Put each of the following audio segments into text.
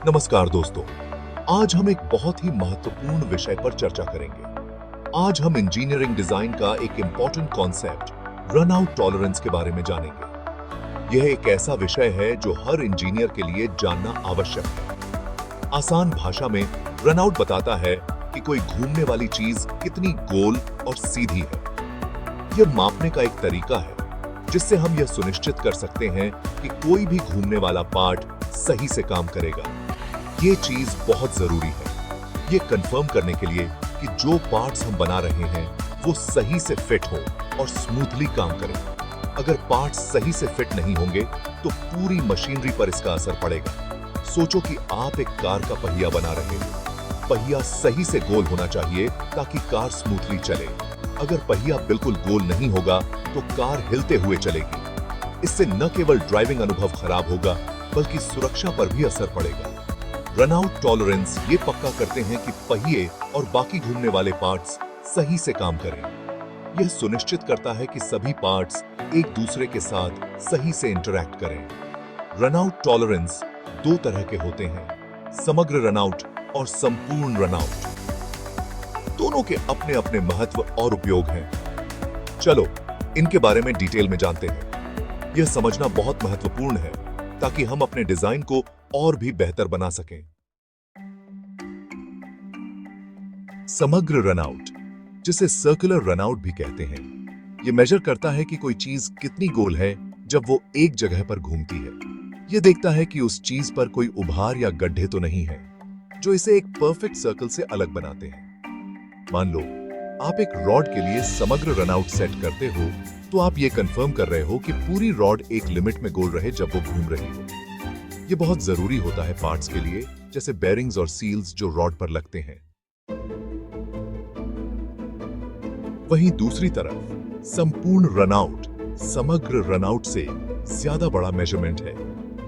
नमस्कार दोस्तों, आज हम एक बहुत ही महत्वपूर्ण विषय पर चर्चा करेंगे। आज हम इंजीनियरिंग डिजाइन का एक important concept run out tolerance के बारे में जानेंगे। यह एक ऐसा विषय है जो हर इंजीनियर के लिए जानना आवश्यक है। आसान भाषा में रन आउट बताता है कि कोई घूमने वाली चीज कितनी गोल और सीधी है। यह मापने का एक तरीका है जिससे हम यह सुनिश्चित कर सकते हैं कि कोई भी घूमने वाला पार्ट सही से काम करेगा। ये चीज बहुत जरूरी है ये कंफर्म करने के लिए कि जो पार्ट्स हम बना रहे हैं वो सही से फिट हो और स्मूथली काम करें। अगर पार्ट्स सही से फिट नहीं होंगे तो पूरी मशीनरी पर इसका असर पड़ेगा। सोचो कि आप एक कार का पहिया बना रहे हैं। पहिया सही से गोल होना चाहिए ताकि कार स्मूथली चले। अगर पहिया बिल्कुल गोल नहीं होगा तो कार हिलते हुए चलेगी। इससे न केवल ड्राइविंग अनुभव खराब होगा बल्कि सुरक्षा पर भी असर पड़ेगा। रन आउट टॉलरेंस ये पक्का करते हैं कि पहिए और बाकी घूमने वाले पार्ट्स सही से काम करें। यह सुनिश्चित करता है कि सभी पार्ट्स एक दूसरे के साथ सही से इंटरैक्ट करें। रन आउट टॉलरेंस दो तरह के होते हैं, समग्र रन आउट और संपूर्ण रन आउट। दोनों के अपने अपने महत्व और उपयोग हैं। चलो इनके बारे में डिटेल में जानते हैं। यह समझना बहुत महत्वपूर्ण है ताकि हम अपने डिजाइन को और भी बेहतर बना सकें। समग्र रनआउट, जिसे सर्कुलर रनआउट भी कहते हैं, यह मेजर करता है कि कोई चीज कितनी गोल है जब वो एक जगह पर घूमती है। यह देखता है कि उस चीज पर कोई उभार या गड्ढे तो नहीं है जो इसे एक परफेक्ट सर्कल से अलग बनाते हैं। मान लो आप एक रॉड के लिए समग्र रनआउट सेट करते हो तो आप ये कंफर्म कर रहे हो कि पूरी रॉड एक लिमिट में गोल रहे जब वो घूम रही हो। ये बहुत जरूरी होता है पार्ट्स के लिए, जैसे बेरिंग्स और सील्स जो रॉड पर लगते हैं। वहीं दूसरी तरफ संपूर्ण रनआउट समग्र रनआउट से ज्यादा बड़ा मेजरमेंट है।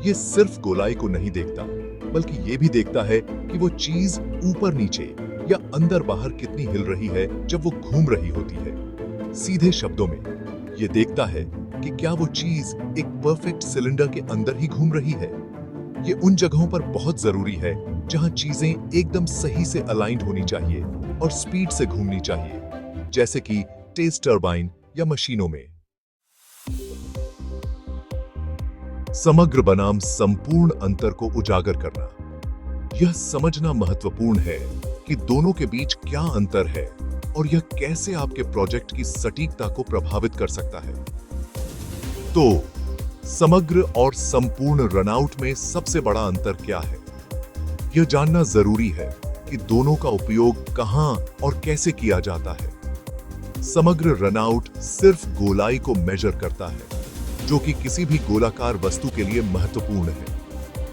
ये सिर्फ गोलाई को नहीं देखता बल्कि ये भी देखता है कि वो चीज ऊपर नीचे या अंदर बाहर कितनी हिल रही है जब वो घूम रही होती है। सीधे शब्दों में ये देखता है कि क्या वो चीज एक परफेक्ट सिलेंडर के अंदर ही घूम रही है। ये उन जगहों पर बहुत जरूरी है जहां चीजें एकदम सही से अलाइंड होनी चाहिए और स्पीड से घूमनी चाहिए, जैसे कि तेज टरबाइन या मशीनों में। समग्र बनाम संपूर्ण अंतर को उजागर करना। यह समझना महत्वपूर्ण है कि दोनों के बीच क्या अंतर है और यह कैसे आपके प्रोजेक्ट की सटीकता को प्रभावित कर सकता है। तो समग्र और संपूर्ण रनआउट में सबसे बड़ा अंतर क्या है? यह जानना जरूरी है कि दोनों का उपयोग कहां और कैसे किया जाता है। समग्र रनआउट सिर्फ गोलाई को मेजर करता है, जो कि किसी भी गोलाकार वस्तु के लिए महत्वपूर्ण है,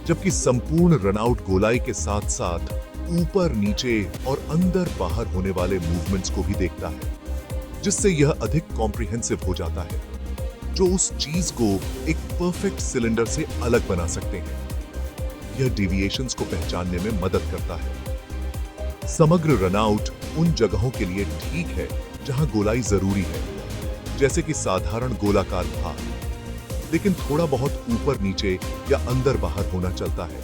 जबकि संपूर्ण रनआउट गोलाई के साथ साथ ऊपर नीचे और अंदर बाहर होने वाले मूवमेंट्स को भी देखता है, जिससे यह अधिक कॉम्प्रिहेंसिव हो जाता है, जो उस चीज को एक परफेक्ट सिलेंडर से अलग बना सकते हैं। यह डिविएशंस को पहचानने में मदद करता है। समग्र रनआउट उन जगहों के लिए ठीक है जहां गोलाई जरूरी है, जैसे कि साधारण गोलाकार भाग, लेकिन थोड़ा बहुत ऊपर नीचे या अंदर बाहर होना चलता है।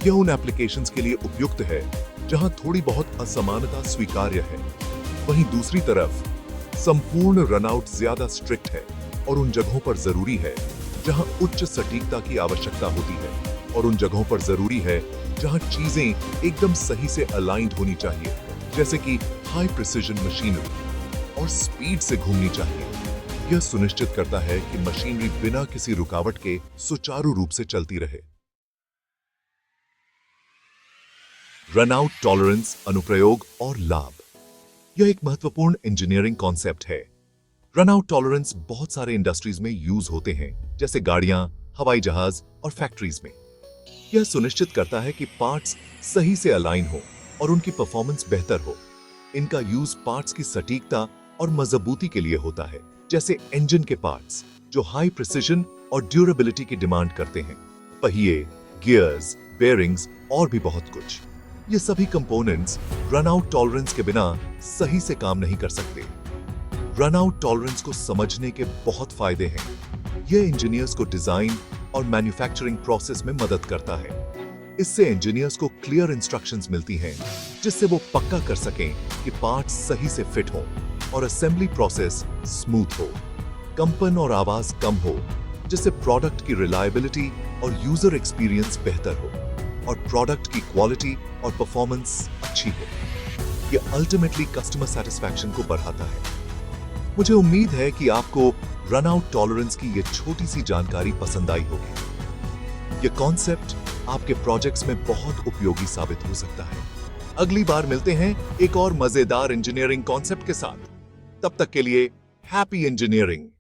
यह उन एप्लीकेशंस के लिए उपयुक्त है जहां थोड़ी बहुत असमानता स्वीकार्य है। वहीं दूसरी तरफ संपूर्ण रनआउट ज्यादा स्ट्रिक्ट है और उन जगहों पर जरूरी है जहां उच्च सटीकता की आवश्यकता होती है, और उन जगहों पर जरूरी है जहां चीजें एकदम सही से अलाइंड होनी चाहिए, जैसे कि हाई प्रिसिजन मशीनरी, और स्पीड से घूमनी चाहिए। यह सुनिश्चित करता है कि मशीनरी बिना किसी रुकावट के सुचारू रूप से चलती रहे। रनआउट टॉलरेंस, अनुप्रयोग और लाभ। यह एक महत्वपूर्ण इंजीनियरिंग कॉन्सेप्ट है। रनआउट टॉलरेंस बहुत सारे इंडस्ट्रीज में यूज होते हैं, जैसे गाड़ियां, हवाई जहाज और फैक्ट्रीज में। यह सुनिश्चित करता है कि पार्ट्स सही से अलाइन हो और उनकी परफॉर्मेंस बेहतर हो। इनका यूज पार्ट्स की सटीकता और मजबूती के लिए होता है, जैसे इंजन के पार्ट्स जो हाई प्रिसिजन और ड्यूरेबिलिटी की डिमांड करते हैं, पहिए, गियर्स, बेयरिंग्स और भी बहुत कुछ। ये सभी कंपोनेंट्स रनआउट टॉलरेंस के बिना सही से काम नहीं कर सकते। रनआउट टॉलरेंस को समझने के बहुत फायदे हैं। यह इंजीनियर्स को डिजाइन और मैन्युफैक्चरिंग प्रोसेस में मदद करता है। इससे इंजीनियर्स को क्लियर इंस्ट्रक्शंस मिलती हैं, जिससे वो पक्का कर सकें कि पार्ट्स सही से फिट हों और असेंबली प्रोसेस स्मूथ हो, कंपन और आवाज कम हो, जिससे प्रोडक्ट की रिलायबिलिटी और यूजर एक्सपीरियंस बेहतर हो और प्रोडक्ट की क्वालिटी और परफॉर्मेंस अच्छी हो। यह अल्टीमेटली कस्टमर सेटिस्फैक्शन को बढ़ाता है। मुझे उम्मीद है कि आपको रन आउट टॉलरेंस की यह छोटी सी जानकारी पसंद आई होगी। यह कॉन्सेप्ट आपके प्रोजेक्ट्स में बहुत उपयोगी साबित हो सकता है। अगली बार मिलते हैं एक और मजेदार इंजीनियरिंग कॉन्सेप्ट के साथ। तब तक के लिए हैप्पी इंजीनियरिंग।